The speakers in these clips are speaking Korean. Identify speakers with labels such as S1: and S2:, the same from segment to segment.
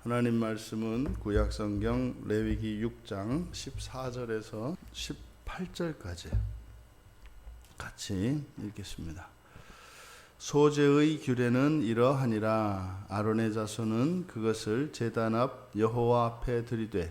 S1: 하나님 말씀은 구약성경 레위기 6장 14절에서 18절까지 같이 읽겠습니다. 소제의 규례는 이러하니라. 아론의 자손은 그것을 제단 앞 여호와 앞에 드리되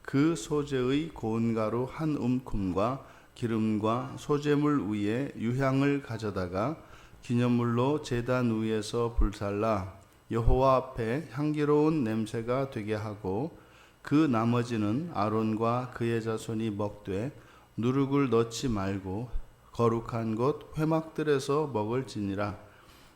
S1: 그 소제의 고운 가루 한 움큼과 기름과 소제물 위에 유향을 가져다가 기념물로 제단 위에서 불살라 여호와 앞에 향기로운 냄새가 되게 하고 그 나머지는 아론과 그의 자손이 먹되 누룩을 넣지 말고 거룩한 곳 회막들에서 먹을지니라.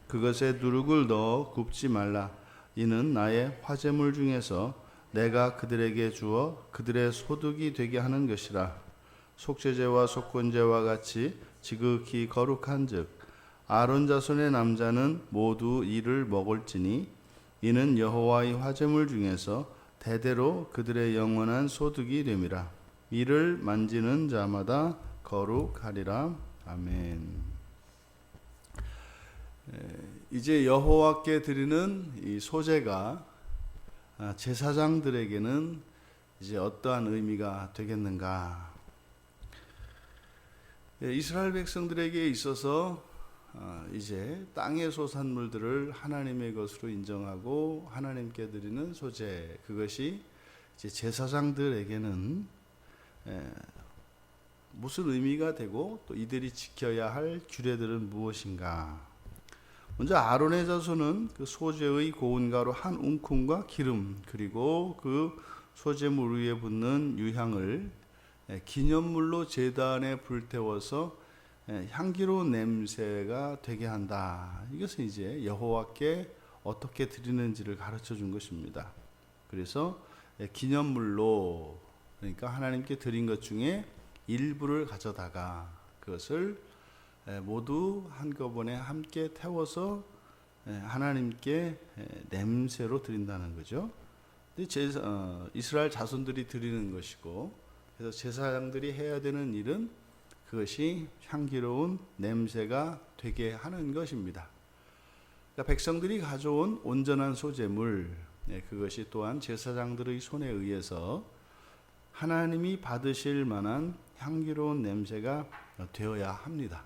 S1: 그것에 누룩을 넣어 굽지 말라. 이는 나의 화제물 중에서 내가 그들에게 주어 그들의 소득이 되게 하는 것이라. 속죄제와 속건제와 같이 지극히 거룩한즉 아론 자손의 남자는 모두 이를 먹을지니 이는 여호와의 화제물 중에서 대대로 그들의 영원한 소득이 됨이라. 이를 만지는 자마다 거룩하리라. 아멘. 이제 여호와께 드리는 이 소제가 제사장들에게는 이제 어떠한 의미가 되겠는가? 이스라엘 백성들에게 있어서 이제 땅의 소산물들을 하나님의 것으로 인정하고 하나님께 드리는 소제, 그것이 이제 제사장들에게는 무슨 의미가 되고 또 이들이 지켜야 할 규례들은 무엇인가? 먼저 아론의 자손은 그 소제의 고운 가루 한 움큼과 기름 그리고 그 소제물 위에 붓는 유향을 기념물로 제단에 불태워서 향기로운 냄새가 되게 한다. 이것은 이제 여호와께 어떻게 드리는지를 가르쳐 준 것입니다. 그래서 기념물로, 그러니까 하나님께 드린 것 중에 일부를 가져다가 그것을 모두 한꺼번에 함께 태워서 하나님께 냄새로 드린다는 거죠. 이스라엘 자손들이 드리는 것이고, 그래서 제사장들이 해야 되는 일은 그것이 향기로운 냄새가 되게 하는 것입니다. 그러니까 백성들이 가져온 온전한 소제물, 그것이 또한 제사장들의 손에 의해서 하나님이 받으실 만한 향기로운 냄새가 되어야 합니다.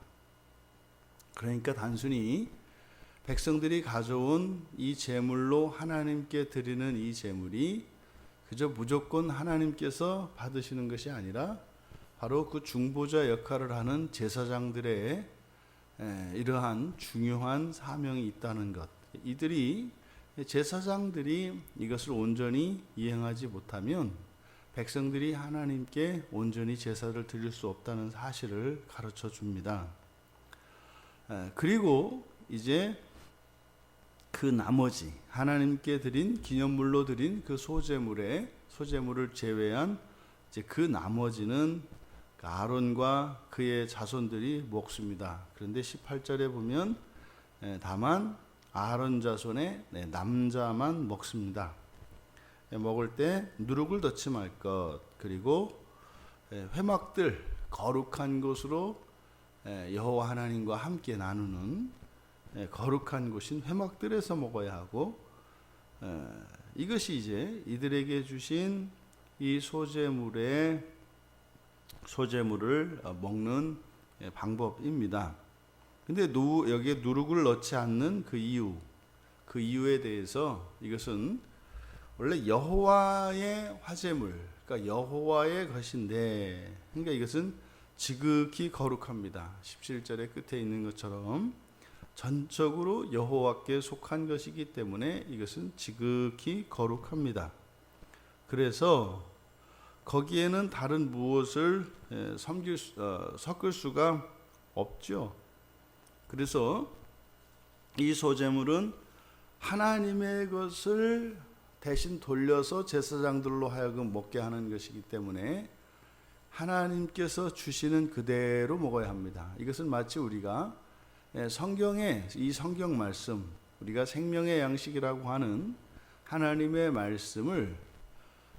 S1: 그러니까 단순히 백성들이 가져온 이 제물로 하나님께 드리는 이 제물이 그저 무조건 하나님께서 받으시는 것이 아니라 바로 그 중보자 역할을 하는 제사장들의 이러한 중요한 사명이 있다는 것. 제사장들이 이것을 온전히 이행하지 못하면 백성들이 하나님께 온전히 제사를 드릴 수 없다는 사실을 가르쳐 줍니다. 그리고 이제 그 나머지 하나님께 드린 기념물로 드린 그 소제물을 제외한 이제 그 나머지는 아론과 그의 자손들이 먹습니다. 그런데 18절에 보면 다만 아론 자손의 남자만 먹습니다. 먹을 때 누룩을 넣지 말 것, 그리고 회막들 거룩한 곳으로 여호와 하나님과 함께 나누는 거룩한 곳인 회막들에서 먹어야 하고, 이것이 이제 이들에게 주신 이 소제물을 먹는 방법입니다. 근데 여기에 누룩을 넣지 않는 그 이유에 대해서, 이것은 원래 여호와의 화제물, 그러니까 여호와의 것인데, 그러니까 이것은 지극히 거룩합니다. 17절의 끝에 있는 것처럼 전적으로 여호와께 속한 것이기 때문에 이것은 지극히 거룩합니다. 그래서 거기에는 다른 무엇을 섞을 수가 없죠. 그래서 이 소제물은 하나님의 것을 대신 돌려서 제사장들로 하여금 먹게 하는 것이기 때문에 하나님께서 주시는 그대로 먹어야 합니다. 이것은 마치 우리가 성경의 이 성경 말씀, 우리가 생명의 양식이라고 하는 하나님의 말씀을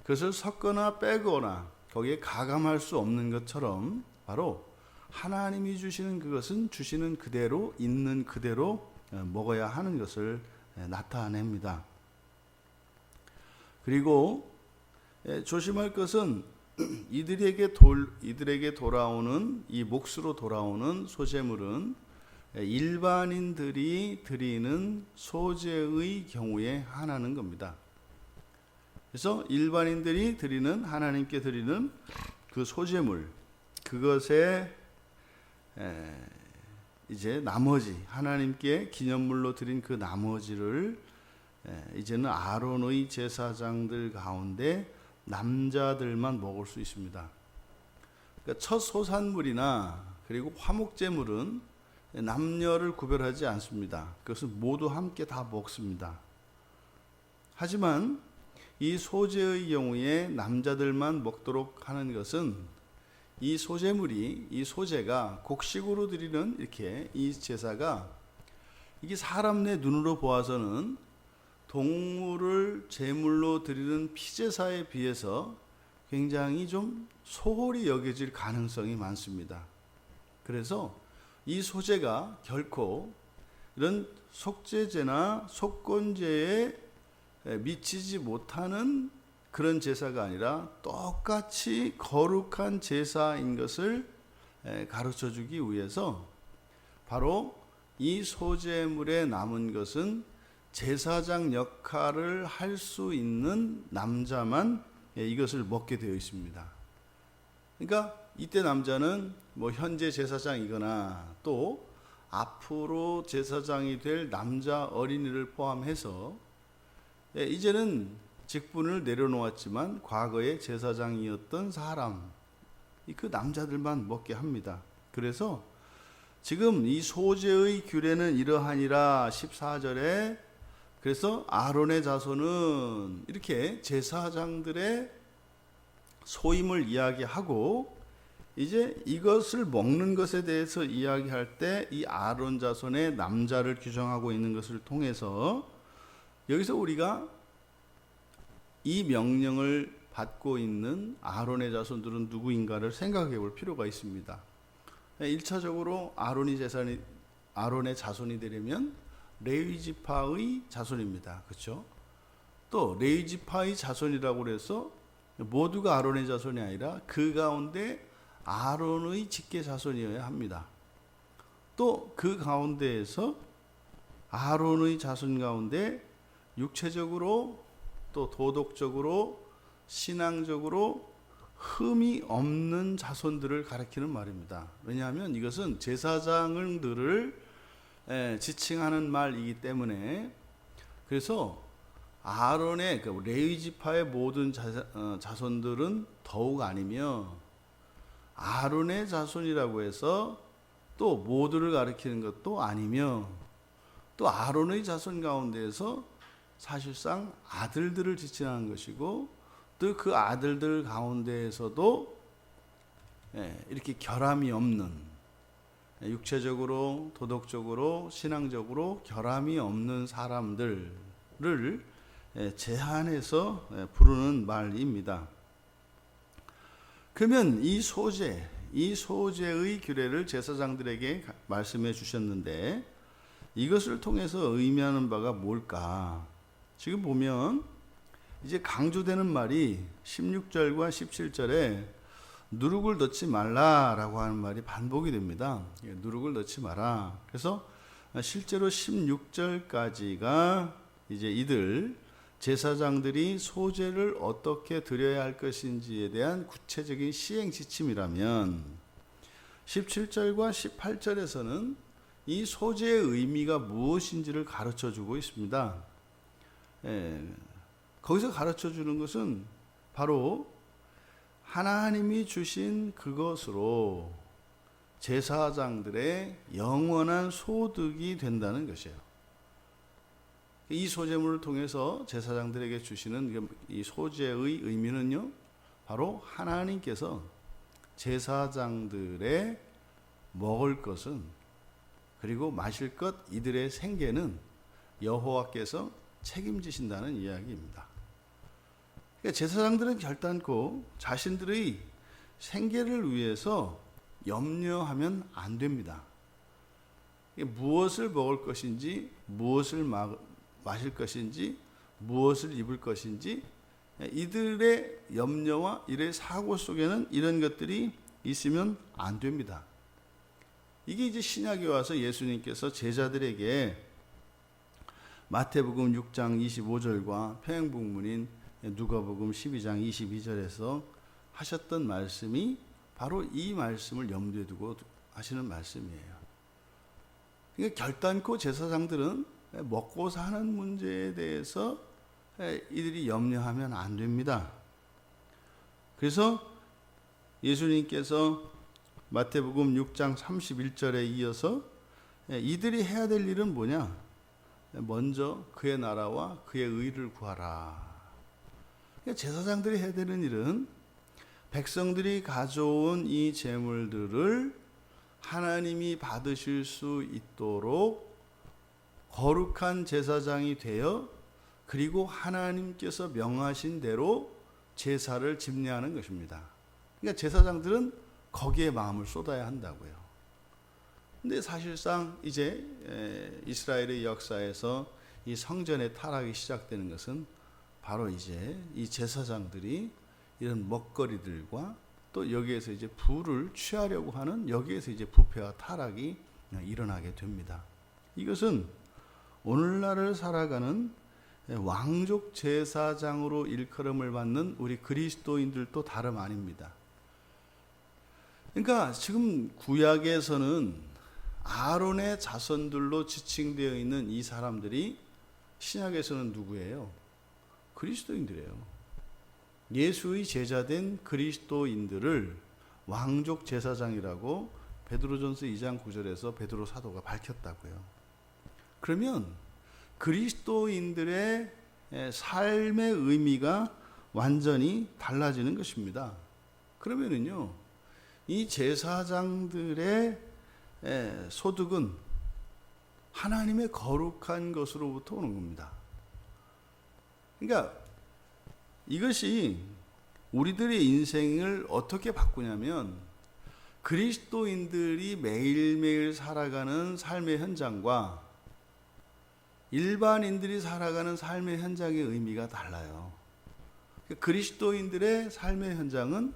S1: 그것을 섞거나 빼거나 거기에 가감할 수 없는 것처럼 바로 하나님이 주시는 그것은 주시는 그대로 있는 그대로 먹어야 하는 것을 나타냅니다. 그리고 조심할 것은 이들에게 돌아오는 이 몫으로 돌아오는 소재물은 일반인들이 드리는 소재의 경우에 한하는 겁니다. 그래서 일반인들이 드리는 하나님께 드리는 그 소재물, 그것에 이제 나머지 하나님께 기념물로 드린 그 나머지를 이제는 아론의 제사장들 가운데 남자들만 먹을 수 있습니다. 그러니까 첫 소산물이나 그리고 화목제물은 남녀를 구별하지 않습니다. 그것은 모두 함께 다 먹습니다. 하지만 이 소재의 경우에 남자들만 먹도록 하는 것은 이 소재가 곡식으로 드리는 이렇게 이 제사가 이게 사람 내 눈으로 보아서는 동물을 제물로 드리는 피제사에 비해서 굉장히 좀 소홀히 여겨질 가능성이 많습니다. 그래서 이 소재가 결코 이런 속죄제나 속건제에 미치지 못하는 그런 제사가 아니라 똑같이 거룩한 제사인 것을 가르쳐 주기 위해서 바로 이 소재물에 남은 것은 제사장 역할을 할 수 있는 남자만 이것을 먹게 되어 있습니다. 그러니까 이때 남자는 뭐 현재 제사장이거나 또 앞으로 제사장이 될 남자 어린이를 포함해서 이제는 직분을 내려놓았지만 과거에 제사장이었던 사람, 그 남자들만 먹게 합니다. 그래서 지금 이 소재의 규례는 이러하니라 14절에 그래서 아론의 자손은 이렇게 제사장들의 소임을 이야기하고 이제 이것을 먹는 것에 대해서 이야기할 때 이 아론 자손의 남자를 규정하고 있는 것을 통해서 여기서 우리가 이 명령을 받고 있는 아론의 자손들은 누구인가를 생각해 볼 필요가 있습니다. 1차적으로 아론의 자손이 되려면 레위 지파의 자손입니다. 그렇죠? 또 레위 지파의 자손이라고 해서 모두가 아론의 자손이 아니라 그 가운데 아론의 직계 자손이어야 합니다. 또 그 가운데에서 아론의 자손 가운데 육체적으로 또 도덕적으로 신앙적으로 흠이 없는 자손들을 가리키는 말입니다. 왜냐하면 이것은 제사장들을 지칭하는 말이기 때문에 그래서 아론의 레위 지파의 모든 자손들은 더욱 아니며 아론의 자손이라고 해서 또 모두를 가리키는 것도 아니며 또 아론의 자손 가운데에서 사실상 아들들을 지칭하는 것이고 또 그 아들들 가운데에서도 이렇게 결함이 없는 육체적으로 도덕적으로 신앙적으로 결함이 없는 사람들을 제한해서 부르는 말입니다. 그러면 이 소재의 규례를 제사장들에게 말씀해 주셨는데 이것을 통해서 의미하는 바가 뭘까? 지금 보면 이제 강조되는 말이 16절과 17절에 누룩을 넣지 말라라고 하는 말이 반복이 됩니다. 누룩을 넣지 마라. 그래서 실제로 16절까지가 이제 이들 제사장들이 소재를 어떻게 드려야 할 것인지에 대한 구체적인 시행 지침이라면 17절과 18절에서는 이 소재의 의미가 무엇인지를 가르쳐 주고 있습니다. 거기서 가르쳐 주는 것은 바로 하나님이 주신 그것으로 제사장들의 영원한 소득이 된다는 것이에요. 이 소재물을 통해서 제사장들에게 주시는 이 소재의 의미는요, 바로 하나님께서 제사장들의 먹을 것은 그리고 마실 것 이들의 생계는 여호와께서 책임지신다는 이야기입니다. 그러니까 제사장들은 결단코 자신들의 생계를 위해서 염려하면 안 됩니다. 무엇을 먹을 것인지, 무엇을 마실 것인지, 무엇을 입을 것인지 이들의 염려와 이들의 사고 속에는 이런 것들이 있으면 안 됩니다. 이게 이제 신약에 와서 예수님께서 제자들에게 마태복음 6장 25절과 평행복음인 누가복음 12장 22절에서 하셨던 말씀이 바로 이 말씀을 염두에 두고 하시는 말씀이에요. 그러니까 결단코 제사장들은 먹고 사는 문제에 대해서 이들이 염려하면 안 됩니다. 그래서 예수님께서 마태복음 6장 31절에 이어서 이들이 해야 될 일은 뭐냐? 먼저 그의 나라와 그의 의를 구하라. 그러니까 제사장들이 해야 되는 일은 백성들이 가져온 이 제물들을 하나님이 받으실 수 있도록 거룩한 제사장이 되어 그리고 하나님께서 명하신 대로 제사를 집례하는 것입니다. 그러니까 제사장들은 거기에 마음을 쏟아야 한다고요. 근데 사실상 이제 이스라엘의 역사에서 이 성전의 타락이 시작되는 것은 바로 이제 이 제사장들이 이런 먹거리들과 또 여기에서 이제 부를 취하려고 하는 여기에서 이제 부패와 타락이 일어나게 됩니다. 이것은 오늘날을 살아가는 왕족 제사장으로 일컬음을 받는 우리 그리스도인들도 다름 아닙니다. 그러니까 지금 구약에서는 아론의 자손들로 지칭되어 있는 이 사람들이 신약에서는 누구예요? 그리스도인들이에요. 예수의 제자된 그리스도인들을 왕족 제사장이라고 베드로전서 2장 9절에서 베드로 사도가 밝혔다고요. 그러면 그리스도인들의 삶의 의미가 완전히 달라지는 것입니다. 그러면은요, 이 제사장들의 소득은 하나님의 거룩한 것으로부터 오는 겁니다. 그러니까 이것이 우리들의 인생을 어떻게 바꾸냐면 그리스도인들이 매일매일 살아가는 삶의 현장과 일반인들이 살아가는 삶의 현장의 의미가 달라요. 그리스도인들의 삶의 현장은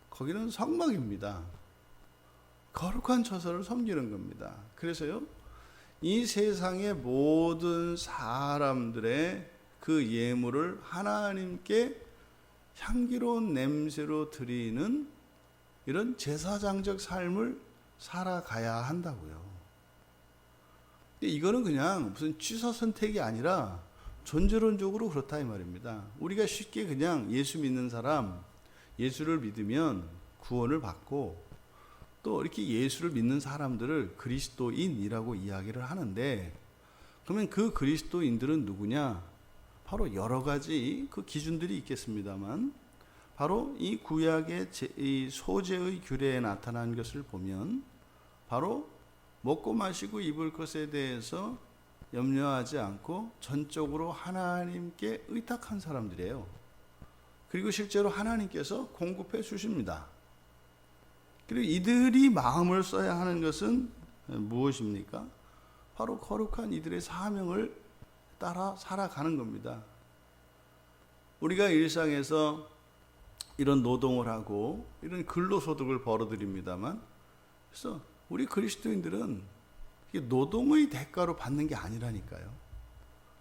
S1: 거기는 성막입니다. 거룩한 처소를 섬기는 겁니다. 그래서요, 이 세상의 모든 사람들의 그 예물을 하나님께 향기로운 냄새로 드리는 이런 제사장적 삶을 살아가야 한다고요. 이거는 그냥 무슨 취사 선택이 아니라 존재론적으로 그렇다 이 말입니다. 우리가 쉽게 그냥 예수 믿는 사람, 예수를 믿으면 구원을 받고 또 이렇게 예수를 믿는 사람들을 그리스도인이라고 이야기를 하는데, 그러면 그 그리스도인들은 누구냐? 바로 여러 가지 그 기준들이 있겠습니다만 바로 이 구약의 이 소재의 규례에 나타난 것을 보면 바로 먹고 마시고 입을 것에 대해서 염려하지 않고 전적으로 하나님께 의탁한 사람들이에요. 그리고 실제로 하나님께서 공급해 주십니다. 그리고 이들이 마음을 써야 하는 것은 무엇입니까? 바로 거룩한 이들의 사명을 따라 살아가는 겁니다. 우리가 일상에서 이런 노동을 하고 이런 근로소득을 벌어들입니다만, 그래서 우리 그리스도인들은 노동의 대가로 받는 게 아니라니까요.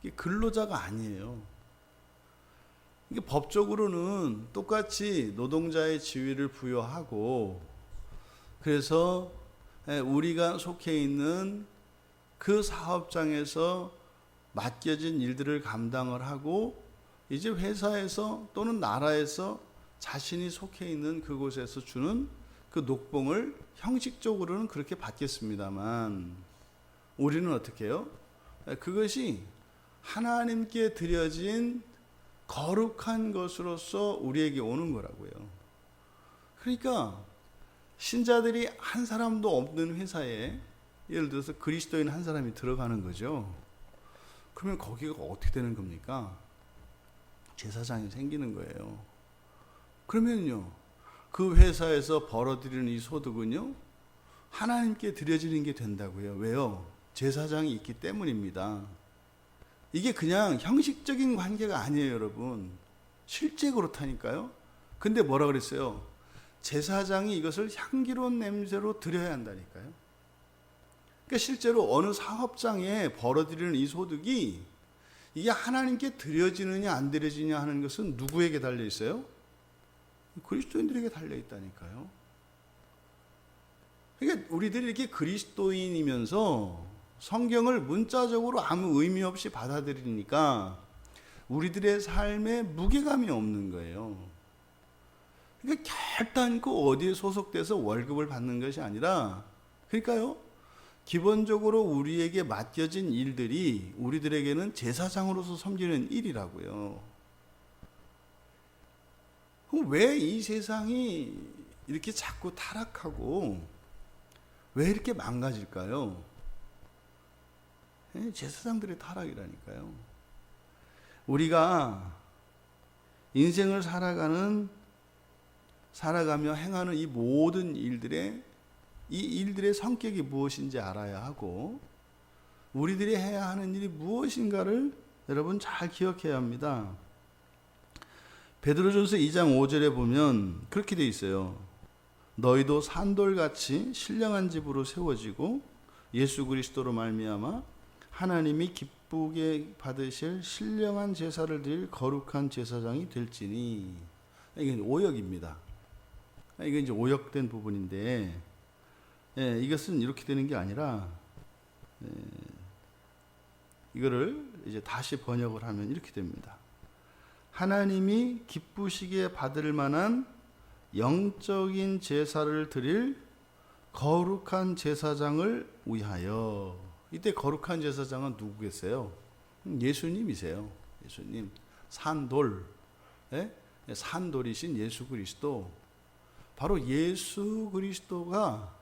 S1: 이게 근로자가 아니에요. 이게 법적으로는 똑같이 노동자의 지위를 부여하고, 그래서 우리가 속해 있는 그 사업장에서 맡겨진 일들을 감당을 하고 이제 회사에서 또는 나라에서 자신이 속해 있는 그곳에서 주는 그 녹봉을 형식적으로는 그렇게 받겠습니다만, 우리는 어떻게 해요? 그것이 하나님께 드려진 거룩한 것으로서 우리에게 오는 거라고요. 그러니까 신자들이 한 사람도 없는 회사에 예를 들어서 그리스도인 한 사람이 들어가는 거죠. 그러면 거기가 어떻게 되는 겁니까? 제사장이 생기는 거예요. 그러면요, 그 회사에서 벌어들이는 이 소득은요, 하나님께 드려지는 게 된다고요. 왜요? 제사장이 있기 때문입니다. 이게 그냥 형식적인 관계가 아니에요, 여러분. 실제 그렇다니까요. 근데 뭐라 그랬어요? 제사장이 이것을 향기로운 냄새로 드려야 한다니까요. 그러니까 실제로 어느 사업장에 벌어들이는 이 소득이 이게 하나님께 드려지느냐 안 드려지느냐 하는 것은 누구에게 달려 있어요? 그리스도인들에게 달려 있다니까요. 그러니까 우리들이 이렇게 그리스도인이면서 성경을 문자적으로 아무 의미 없이 받아들이니까 우리들의 삶에 무게감이 없는 거예요. 그러니까 결단코 어디에 소속돼서 월급을 받는 것이 아니라, 그러니까요, 기본적으로 우리에게 맡겨진 일들이 우리들에게는 제사장으로서 섬기는 일이라고요. 그럼 왜 이 세상이 이렇게 자꾸 타락하고 왜 이렇게 망가질까요? 제사장들의 타락이라니까요. 우리가 인생을 살아가며 행하는 이 모든 일들의 성격이 무엇인지 알아야 하고 우리들이 해야 하는 일이 무엇인가를 여러분 잘 기억해야 합니다. 베드로전서 2장 5절에 보면 그렇게 돼 있어요. 너희도 산돌같이 신령한 집으로 세워지고 예수 그리스도로 말미암아 하나님이 기쁘게 받으실 신령한 제사를 드릴 거룩한 제사장이 될지니. 이게 오역입니다. 이게 이제 오역된 부분인데, 이것은 이렇게 되는 게 아니라, 이거를 이제 다시 번역을 하면 이렇게 됩니다. 하나님이 기쁘시게 받을 만한 영적인 제사를 드릴 거룩한 제사장을 위하여. 이때 거룩한 제사장은 누구겠어요? 예수님이세요. 예수님. 산돌. 산돌이신 예수 그리스도. 바로 예수 그리스도가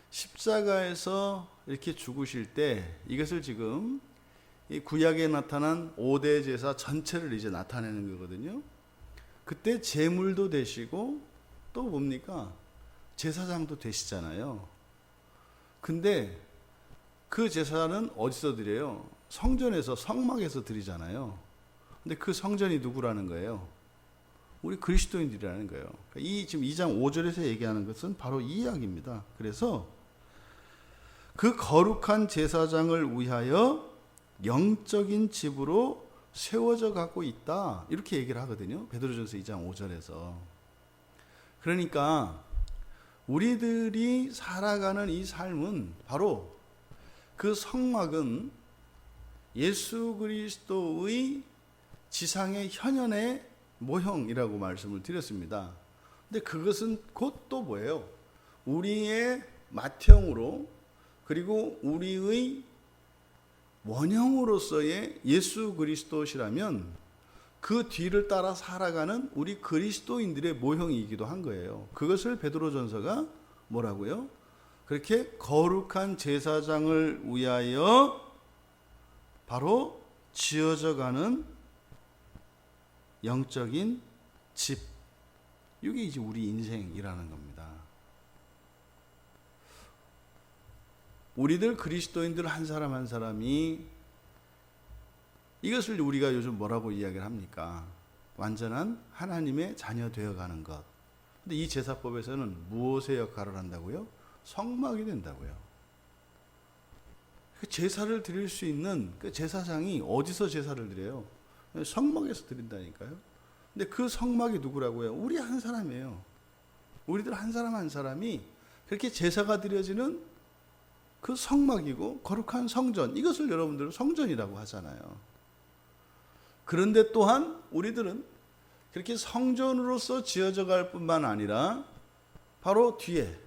S1: 십자가에서 이렇게 죽으실 때 이것을 지금 이 구약에 나타난 5대 제사 전체를 이제 나타내는 거거든요. 그때 제물도 되시고 또 뭡니까? 제사장도 되시잖아요. 근데 그 제사는 어디서 드려요? 성전에서, 성막에서 드리잖아요. 근데 그 성전이 누구라는 거예요? 우리 그리스도인들이라는 거예요. 지금 2장 5절에서 얘기하는 것은 바로 이 이야기입니다. 그래서 그 거룩한 제사장을 위하여 영적인 집으로 세워져 가고 있다. 이렇게 얘기를 하거든요. 베드로전서 2장 5절에서. 그러니까 우리들이 살아가는 이 삶은 바로 그 성막은 예수 그리스도의 지상의 현현의 모형이라고 말씀을 드렸습니다. 근데 그것은 곧 또 뭐예요? 우리의 맏형으로 그리고 우리의 원형으로서의 예수 그리스도시라면 그 뒤를 따라 살아가는 우리 그리스도인들의 모형이기도 한 거예요. 그것을 베드로전서가 뭐라고요? 그렇게 거룩한 제사장을 위하여 바로 지어져 가는 영적인 집. 이게 이제 우리 인생이라는 겁니다. 우리들 그리스도인들 한 사람 한 사람이 이것을 우리가 요즘 뭐라고 이야기를 합니까? 완전한 하나님의 자녀 되어가는 것. 근데 이 제사법에서는 무엇의 역할을 한다고요? 성막이 된다고요. 그 제사를 드릴 수 있는 그 제사장이 어디서 제사를 드려요? 성막에서 드린다니까요. 근데 그 성막이 누구라고요? 우리 한 사람이에요. 우리들 한 사람 한 사람이 그렇게 제사가 드려지는 그 성막이고 거룩한 성전, 이것을 여러분들은 성전이라고 하잖아요. 그런데 또한 우리들은 그렇게 성전으로서 지어져 갈 뿐만 아니라 바로 뒤에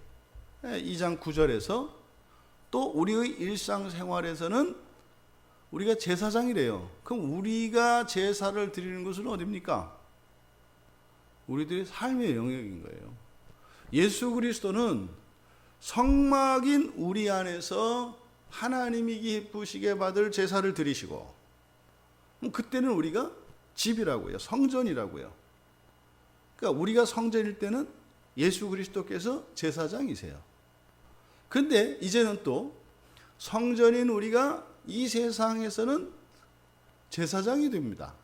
S1: 2장 9절에서 또 우리의 일상생활에서는 우리가 제사장이래요. 그럼 우리가 제사를 드리는 것은 어디입니까? 우리들의 삶의 영역인 거예요. 예수 그리스도는 성막인 우리 안에서 하나님이 기쁘시게 받을 제사를 드리시고, 그때는 우리가 집이라고요. 성전이라고요. 그러니까 우리가 성전일 때는 예수 그리스도께서 제사장이세요. 근데 이제는 또 성전인 우리가 이 세상에서는 제사장이 됩니다.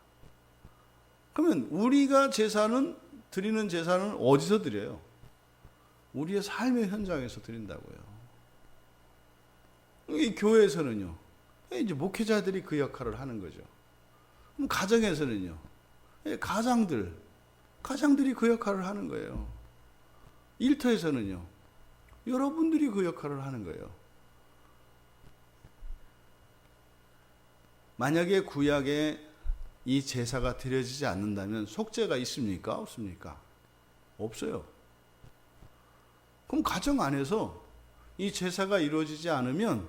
S1: 그러면 우리가 드리는 제사는 어디서 드려요? 우리의 삶의 현장에서 드린다고요. 이 교회에서는요, 이제 목회자들이 그 역할을 하는 거죠. 그럼 가정에서는요, 가장들이 그 역할을 하는 거예요. 일터에서는요, 여러분들이 그 역할을 하는 거예요. 만약에 구약에 이 제사가 드려지지 않는다면 속죄가 있습니까? 없습니까? 없어요. 그럼 가정 안에서 이 제사가 이루어지지 않으면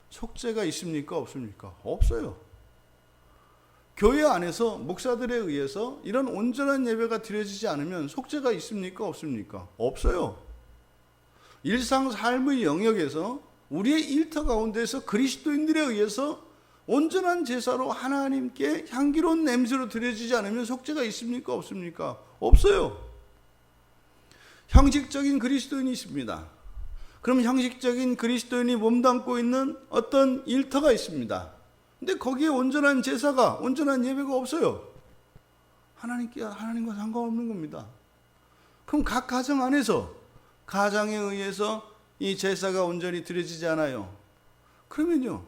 S1: 속죄가 있습니까? 없습니까? 없어요. 교회 안에서 목사들에 의해서 이런 온전한 예배가 드려지지 않으면 속죄가 있습니까? 없습니까? 없어요. 일상 삶의 영역에서 우리의 일터 가운데서 그리스도인들에 의해서 온전한 제사로 하나님께 향기로운 냄새로 드려지지 않으면 속죄가 있습니까? 없습니까? 없어요. 형식적인 그리스도인이 있습니다. 그럼 형식적인 그리스도인이 몸담고 있는 어떤 일터가 있습니다. 근데 거기에 온전한 제사가, 온전한 예배가 없어요. 하나님과 상관없는 겁니다. 그럼 각 가정 안에서 가장에 의해서 이 제사가 온전히 드려지지 않아요. 그러면요,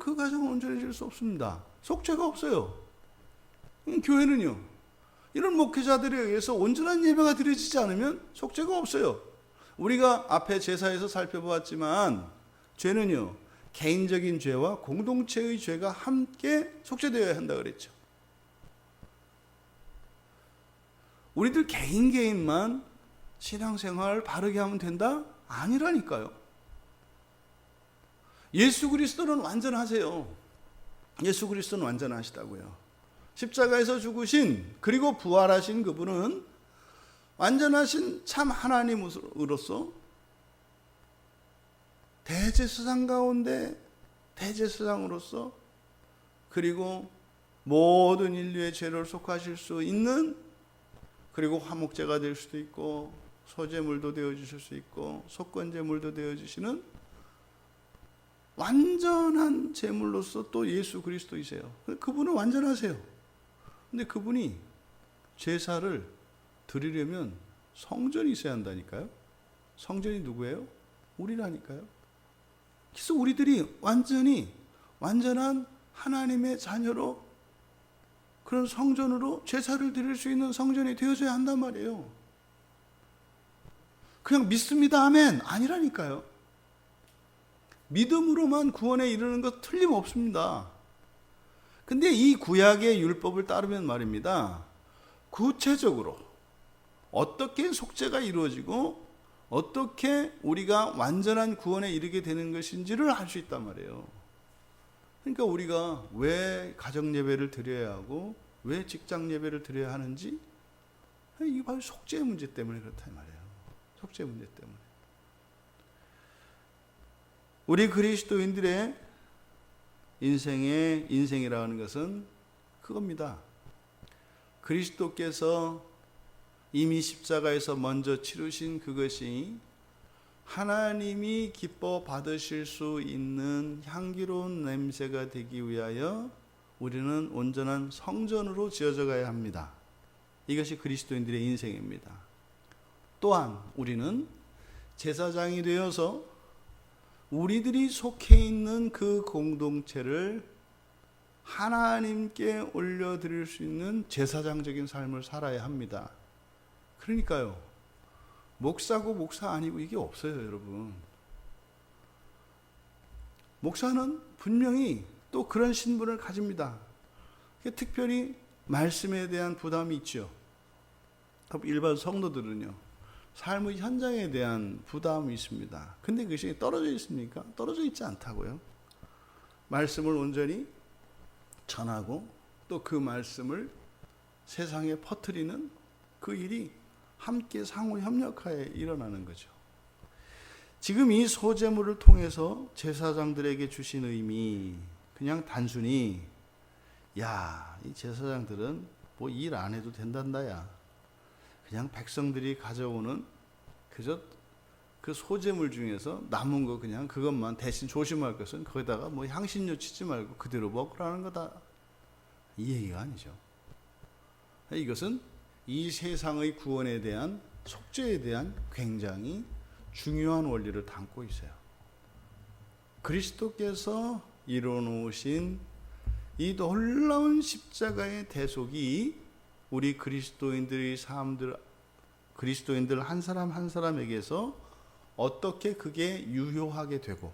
S1: 그 가정은 온전해질 수 없습니다. 속죄가 없어요. 교회는요, 이런 목회자들에 의해서 온전한 예배가 드려지지 않으면 속죄가 없어요. 우리가 앞에 제사에서 살펴보았지만 죄는요, 개인적인 죄와 공동체의 죄가 함께 속죄되어야 한다 그랬죠. 우리들 개인만 신앙생활 바르게 하면 된다? 아니라니까요. 예수 그리스도는 완전하세요. 예수 그리스도는 완전하시다고요. 십자가에서 죽으신 그리고 부활하신 그분은 완전하신 참 하나님으로서 대제사장 가운데 대제사장으로서 그리고 모든 인류의 죄를 속하실 수 있는, 그리고 화목제가 될 수도 있고 소제물도 되어주실 수 있고 속건제물도 되어주시는 완전한 제물로서 또 예수 그리스도이세요. 그분은 완전하세요. 근데 그분이 제사를 드리려면 성전이 있어야 한다니까요. 성전이 누구예요? 우리라니까요. 그래서 우리들이 완전한 하나님의 자녀로, 그런 성전으로 제사를 드릴 수 있는 성전이 되어져야 한단 말이에요. 그냥 믿습니다 아멘 아니라니까요. 믿음으로만 구원에 이르는 것 틀림없습니다. 근데 이 구약의 율법을 따르면 말입니다, 구체적으로 어떻게 속죄가 이루어지고 어떻게 우리가 완전한 구원에 이르게 되는 것인지를 알 수 있단 말이에요. 그러니까 우리가 왜 가정 예배를 드려야 하고 왜 직장 예배를 드려야 하는지, 이게 바로 속죄의 문제 때문에 그렇다 이 말이에요. 속죄의 문제 때문에. 우리 그리스도인들의 인생이라는 것은 그겁니다. 그리스도께서 이미 십자가에서 먼저 치르신 그것이 하나님이 기뻐 받으실 수 있는 향기로운 냄새가 되기 위하여 우리는 온전한 성전으로 지어져 가야 합니다. 이것이 그리스도인들의 인생입니다. 또한 우리는 제사장이 되어서 우리들이 속해 있는 그 공동체를 하나님께 올려드릴 수 있는 제사장적인 삶을 살아야 합니다. 그러니까요, 목사고 목사 아니고 이게 없어요, 여러분. 목사는 분명히 또 그런 신분을 가집니다. 특별히 말씀에 대한 부담이 있죠. 일반 성도들은요, 삶의 현장에 대한 부담이 있습니다. 근데 그것이 떨어져 있습니까? 떨어져 있지 않다고요. 말씀을 온전히 전하고 또 그 말씀을 세상에 퍼뜨리는 그 일이 함께 상호 협력하에 일어나는 거죠. 지금 이 소제물을 통해서 제사장들에게 주신 의미, 그냥 단순히 이 제사장들은 뭐 일 안 해도 된단다 그냥 백성들이 가져오는 그저 그 소제물 중에서 남은 거 그냥 그것만 대신 조심할 것은 거기다가 뭐 향신료 치지 말고 그대로 먹으라는 거다, 이 얘기가 아니죠. 이것은 이 세상의 구원에 대한 속죄에 대한 굉장히 중요한 원리를 담고 있어요. 그리스도께서 이루어놓으신 이 놀라운 십자가의 대속이 우리 그리스도인들 한 사람 한 사람에게서 어떻게 그게 유효하게 되고,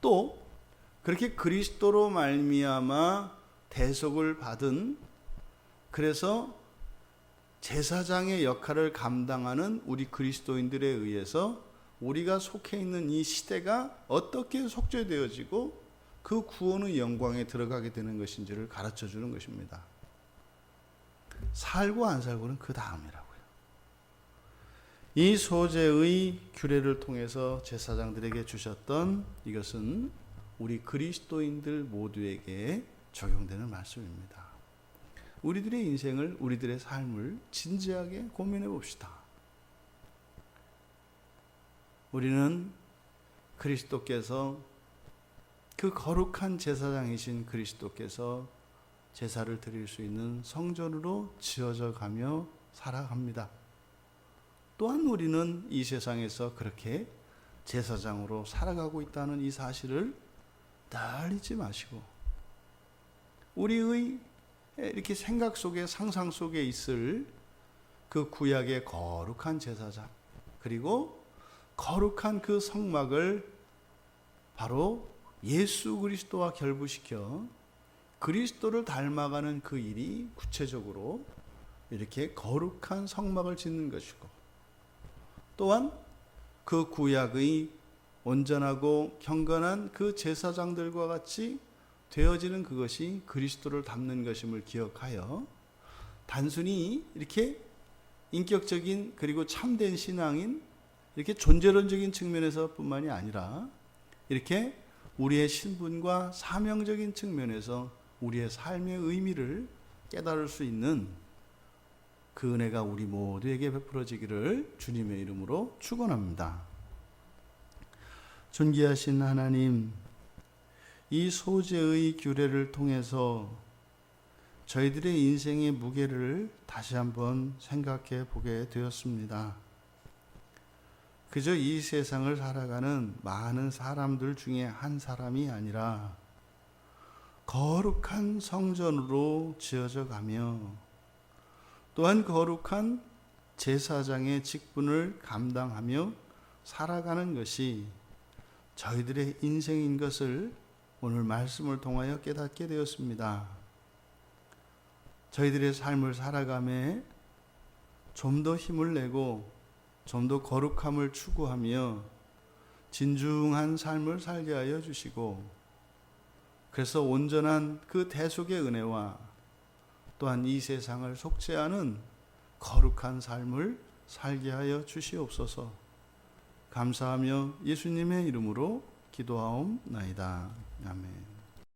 S1: 또 그렇게 그리스도로 말미암아 대속을 받은, 그래서 제사장의 역할을 감당하는 우리 그리스도인들에 의해서 우리가 속해 있는 이 시대가 어떻게 속죄되어지고 그 구원의 영광에 들어가게 되는 것인지를 가르쳐 주는 것입니다. 살고 안 살고는 그 다음이라고요. 이 소재의 규례를 통해서 제사장들에게 주셨던 이것은 우리 그리스도인들 모두에게 적용되는 말씀입니다. 우리들의 인생을, 우리들의 삶을 진지하게 고민해 봅시다. 우리는 그리스도께서, 그 거룩한 제사장이신 그리스도께서 제사를 드릴 수 있는 성전으로 지어져 가며 살아갑니다. 또한 우리는 이 세상에서 그렇게 제사장으로 살아가고 있다는 이 사실을 늘 잊지 마시고, 우리의 이렇게 생각 속에, 상상 속에 있을 그 구약의 거룩한 제사장, 그리고 거룩한 그 성막을 바로 예수 그리스도와 결부시켜 그리스도를 닮아가는 그 일이 구체적으로 이렇게 거룩한 성막을 짓는 것이고, 또한 그 구약의 온전하고 경건한 그 제사장들과 같이 되어지는 그것이 그리스도를 닮는 것임을 기억하여, 단순히 이렇게 인격적인 그리고 참된 신앙인, 이렇게 존재론적인 측면에서 뿐만이 아니라 이렇게 우리의 신분과 사명적인 측면에서 우리의 삶의 의미를 깨달을 수 있는 그 은혜가 우리 모두에게 베풀어지기를 주님의 이름으로 축원합니다. 존귀하신 하나님, 이 소재의 규례를 통해서 저희들의 인생의 무게를 다시 한번 생각해 보게 되었습니다. 그저 이 세상을 살아가는 많은 사람들 중에 한 사람이 아니라 거룩한 성전으로 지어져 가며, 또한 거룩한 제사장의 직분을 감당하며 살아가는 것이 저희들의 인생인 것을 오늘 말씀을 통하여 깨닫게 되었습니다. 저희들의 삶을 살아가며 좀 더 힘을 내고 좀 더 거룩함을 추구하며 진중한 삶을 살게 하여 주시고, 그래서 온전한 그 대속의 은혜와 또한 이 세상을 속죄하는 거룩한 삶을 살게 하여 주시옵소서. 감사하며 예수님의 이름으로 기도하옵나이다. 아멘.